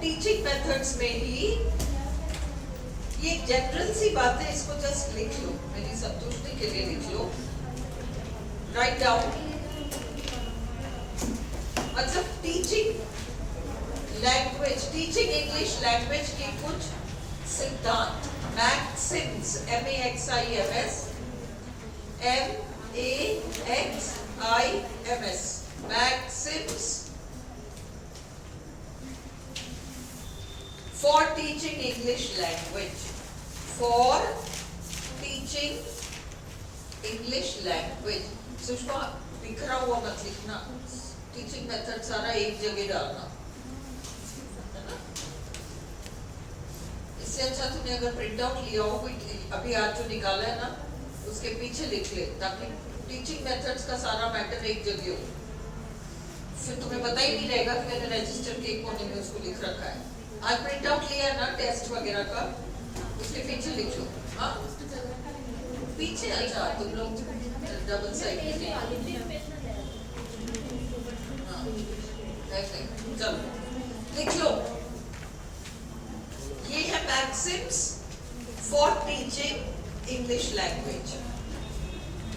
Teaching methods में ही ये general सी बात है, इसको जस्ट लिख लो, मेरी संतुष्टि के लिए लिख लो, राइट डाउन। मतलब teaching language, teaching English language के कुछ सिद्धांत, Maxim's, MAXIMS, MAXIMS, Maxim's for teaching English language, for teaching English language। Sushma बिखरा हुआ मत लिखना, टीचिंग मेथड सारा एक जगह डालना, है ना। इससे अच्छा तुमने अगर प्रिंट आउट लिया हो, अभी आज जो निकाला है ना उसके पीछे लिख ले, ताकि टीचिंग मेथड्स का सारा मैटर एक जगह हो, फिर तुम्हें पता ही नहीं रहेगा कि मैंने रजिस्टर के कोने में उसको लिख रखा है। आज प्रिंट आउट लिया है ना टेस्ट वगैरह का, उसके पीछे लिख लो। हाँ पीछे, अच्छा तुम लोग डबल साइड में, हाँ ऐसे चलो लिख लो। ये है Maxim's for teaching English language.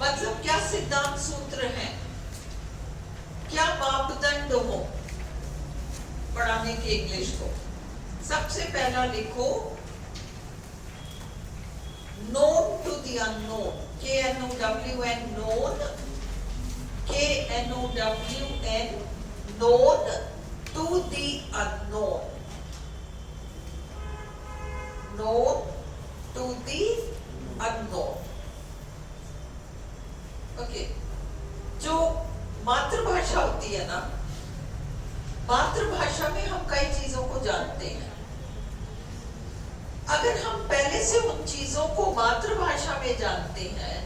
मतलब क्या सिद्धांत सूत्र हैं, क्या मापदंड हो पढ़ाने के इंग्लिश को। सबसे पहला लिखो known to the unknown, KNOWN, known, KNOWN, known to the unknown, known to the unknown। Okay, जो मातृभाषा होती है ना, मातृभाषा में हम कई चीजों को जानते हैं। अगर हम पहले से उन चीजों को मातृभाषा में जानते हैं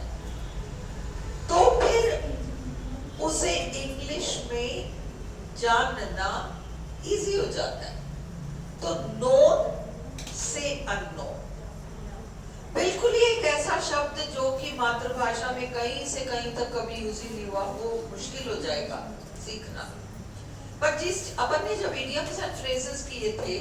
तो फिर उसे इंग्लिश में जानना इजी हो जाता है। तो नोन से अननोन बिल्कुल ही एक ऐसा शब्द जो कि मातृभाषा में कहीं से कहीं तक कभी यूज ही नहीं हुआ, वो मुश्किल हो जाएगा सीखना। पर जिस अपन ने जब इडियम्स एंड फ्रेजेस किए थे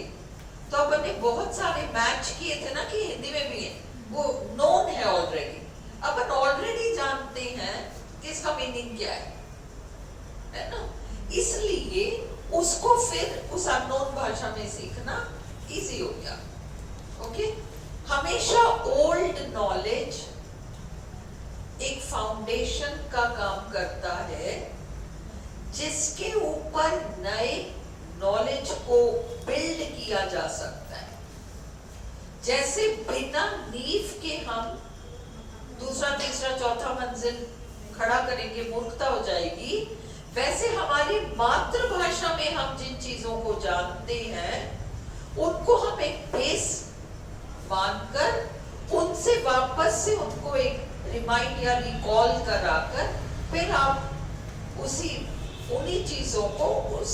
तो अपन ने बहुत सारे मैच किए थे ना कि हिंदी में भी है, वो नोन है ऑलरेडी, अपन ऑलरेडी जानते हैं कि इसका मीनिंग क्या है ना। इसलिए उसको फिर उस अननोन भाषा में सीखना इजी हो गया। ओके, हमेशा ओल्ड नॉलेज एक फाउंडेशन का काम करता है जिसके ऊपर नए नॉलेज को बिल्ड किया जा सकता है। जैसे बिना नींव के हम दूसरा तीसरा चौथा मंजिल खड़ा करेंगे, मूर्खता हो जाएगी। वैसे हमारी मातृभाषा में हम जिन चीजों को जानते हैं उनको हम एक बेस मानकर उनसे वापस से उनको एक रिमाइंड या रिकॉल कराकर फिर आप उन्हीं चीजों को उस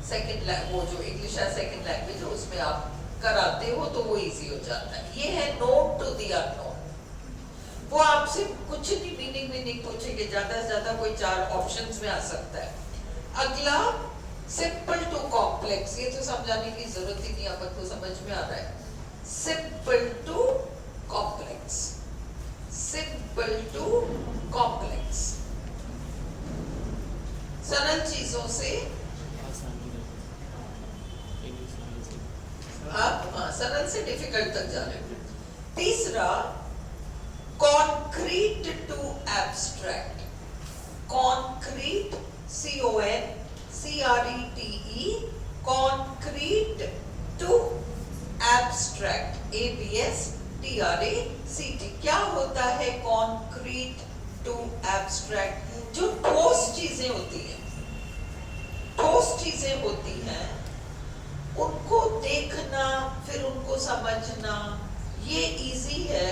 सेकंड वो जो इंग्लिश है सेकंड लैंग्वेज है उसमें आप कराते हो तो वो इजी हो जाता है। ये है नोन टू द अननोन। वो आपसे कुछ नहीं मीनिंग पूछेंगे, ज्यादा से ज्यादा कोई 4 ऑप्शंस में आ सकता है। अगला सिंपल टू कॉम्प्लेक्स, ये तो समझाने की जरूरत ही नहीं, आपको तो समझ में आ रहा है। Simple to complex, simple to complex, सरल चीजों से आप सरल से डिफिकल्ट तक जा रहे हो। तीसरा concrete to abstract, concrete CONCRETE, concrete to abstract ABSTRACT। क्या होता है कॉन्क्रीट टू एब्स्ट्रैक्ट? जो ठोस चीजें होती हैं, ठोस चीजें होती हैं उनको देखना फिर उनको समझना ये इजी है।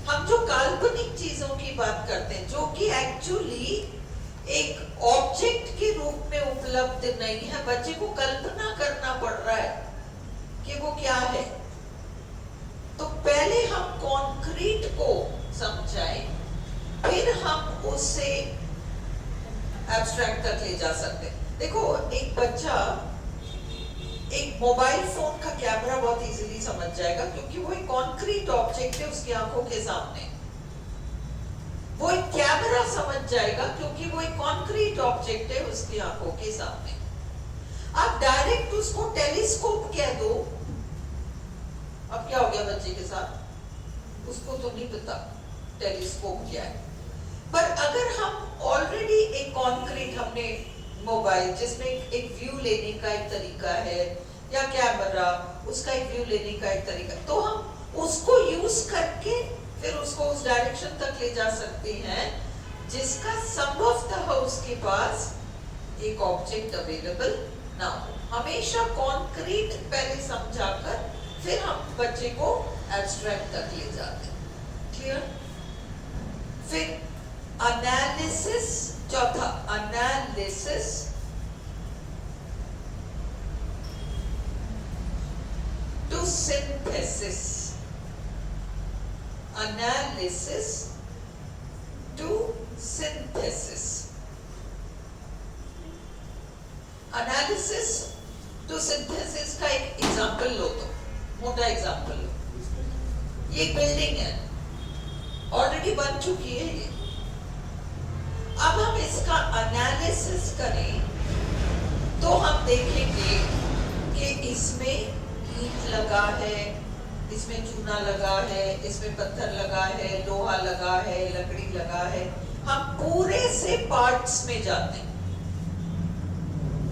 हम जो काल्पनिक चीजों की बात करते हैं जो कि एक्चुअली एक ऑब्जेक्ट के रूप में उपलब्ध नहीं है, बच्चे को कल्पना करना पड़ रहा है कि वो क्या है, तो पहले हम कॉन्क्रीट को समझाएं फिर हम उससे एब्स्ट्रैक्ट तक ले जा सकते हैं। देखो एक बच्चा एक मोबाइल फोन का कैमरा बहुत इजीली समझ जाएगा, क्योंकि वो एक कॉन्क्रीट ऑब्जेक्ट है उसकी आंखों के सामने। वो एक कैमरा समझ जाएगा क्योंकि वो एक कॉन्क्रीट ऑब्जेक्ट है उसकी आंखों के सामने। आप डायरेक्ट उसको टेलीस्कोप कह दो, अब क्या हो गया बच्चे के साथ? उसको तो नहीं पता टेलीस्कोप क्या है। पर अगर हम ऑलरेडी एक कॉन्क्रीट, हमने मोबाइल जिसमें एक व्यू लेने का एक तरीका है, या कैमरा उसका एक व्यू लेने का एक तरीका, तो हम उसको यूज करके फिर उसको उस डायरेक्शन तक ले जा सकते हैं जिसका संभवतः उसके पास एक ऑब्जेक्ट अवेलेबल ना हो। हमेशा कॉन्क्रीट पहले समझाकर फिर हम बच्चे को एब्स्ट्रैक्ट तक ले जाते हैं। क्लियर? फिर एनालिसिस, चौथा analysis to synthesis. Analysis to synthesis. Analysis to synthesis का एक एग्जांपल लो, तो मोटा एग्जांपल लो। ये बिल्डिंग है, ऑलरेडी बन चुकी है ये। अब हम इसका एनालिसिस करें तो हम देखेंगे कि इसमें ईंट लगा है, इसमें चूना लगा है, इसमें पत्थर लगा है, लोहा लगा है, लकड़ी लगा है। हम पूरे से पार्ट्स में जाते हैं,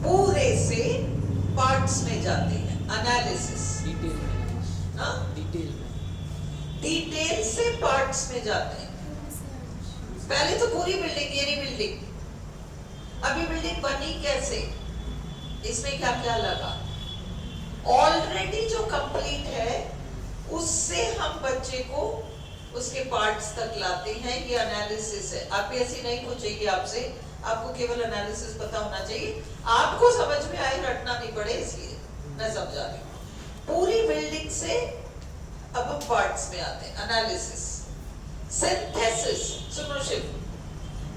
पूरे से पार्ट्स में जाते हैं। एनालिसिस डिटेल से पार्ट्स में जाते हैं। पहले तो पूरी बिल्डिंग, ये नहीं बिल्डिंग, अभी बिल्डिंग बनी कैसे, इसमें क्या क्या लगा, ऑलरेडी जो कंप्लीट है उससे हम बच्चे को उसके पार्ट्स तक लाते हैं। ये एनालिसिस है। आप ऐसी नहीं पूछेगी आपसे, आपको केवल एनालिसिस पता होना चाहिए, आपको समझ में आए, रटना नहीं पड़े, इसलिए मैं समझा रही हूँ। पूरी बिल्डिंग से अब हम पार्ट्स में आते हैं। एनालिसिस। सिंथेसिस, सुनो शिव,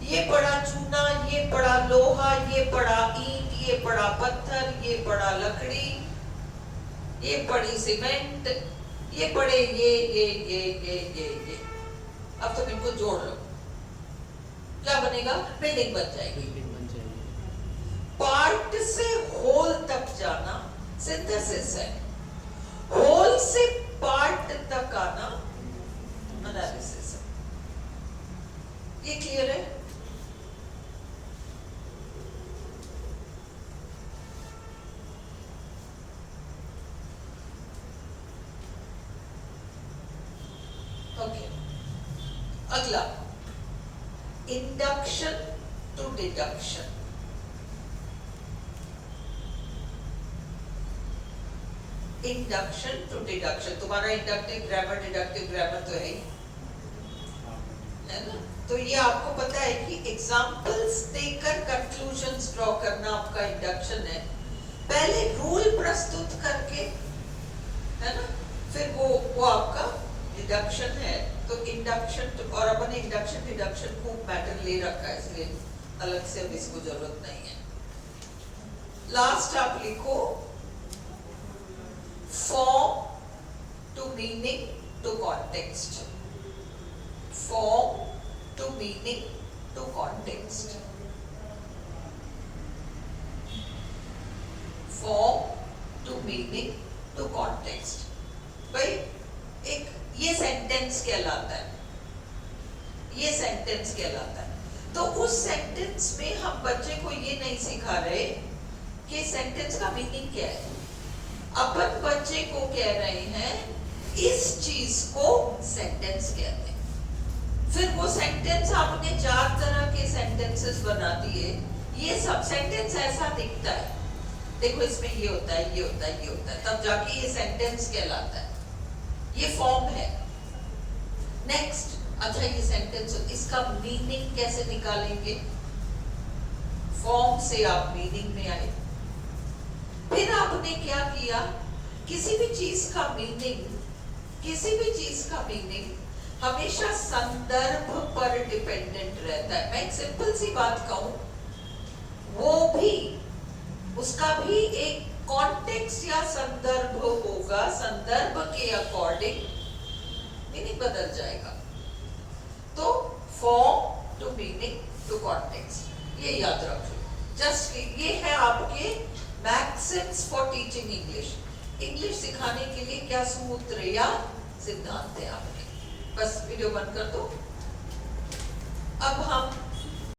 ये पड़ा चूना, ये पड़ा लोहा, ये पड़ा ईंट, ये पड़ा पत्थर, ये पड़ा लकड़ी, ये पड़ी सीमेंट, ये पड़े ये। अब तुम इनको जोड़ लो, क्या बनेगा? बिल्डिंग बन जाएगी। पार्ट से होल तक जाना सिंथेसिस है, होल से पार्ट तक आना एनालिसिस है। ये क्लियर है? ओके, अगला induction to deduction. Induction to deduction, तुम्हारा इंडक्टिव ग्रामर डिडक्टिव ग्रामर तो है ना? तो ये आपको पता है कि एग्जांपल्स देकर कंक्लूजन्स ड्रॉ करना आपका इंडक्शन है। पहले रूल प्रस्तुत करके, है ना, फिर वो आपका डिडक्शन है। तो इंडक्शन, और अपन इंडक्शन डिडक्शन को पैटर्न ले रखा है, इसलिए अलग से अब इसको जरूरत नहीं है। लास्ट आप लिखो form to meaning to context. Form to meaning to context. Form to meaning to context. भाई एक ये सेंटेंस कहलाता है, ये सेंटेंस कहलाता है। तो उस सेंटेंस में हम बच्चे को ये नहीं सिखा रहे कि सेंटेंस का मीनिंग क्या है। अपन बच्चे को कह रहे हैं इस चीज को सेंटेंस कहते हैं। फिर वो सेंटेंस आपने 4 तरह के सेंटेंसेस बना दिए। ये सब सेंटेंस ऐसा दिखता है, देखो इसमें ये होता है, ये होता है, ये होता है, तब जाके ये सेंटेंस कहलाता है। ये फॉर्म है। नेक्स्ट, अच्छा ये सेंटेंस, इसका मीनिंग कैसे निकालेंगे? फॉर्म से आप मीनिंग में आए। फिर आपने क्या किया, किसी भी चीज का मीनिंग, किसी भी चीज का मीनिंग हमेशा संदर्भ पर डिपेंडेंट रहता है। मैं एक सिंपल सी बात कहूं, वो भी, उसका भी एक कॉन्टेक्स्ट या संदर्भ होगा, संदर्भ के अकॉर्डिंग मीनिंग बदल जाएगा। तो form to meaning to context, ये याद रखो। जस्ट ये है आपके maxims for teaching English. English सिखाने के लिए क्या सूत्र या सिद्धांत है आपके। बस वीडियो बंद कर दो। अब हम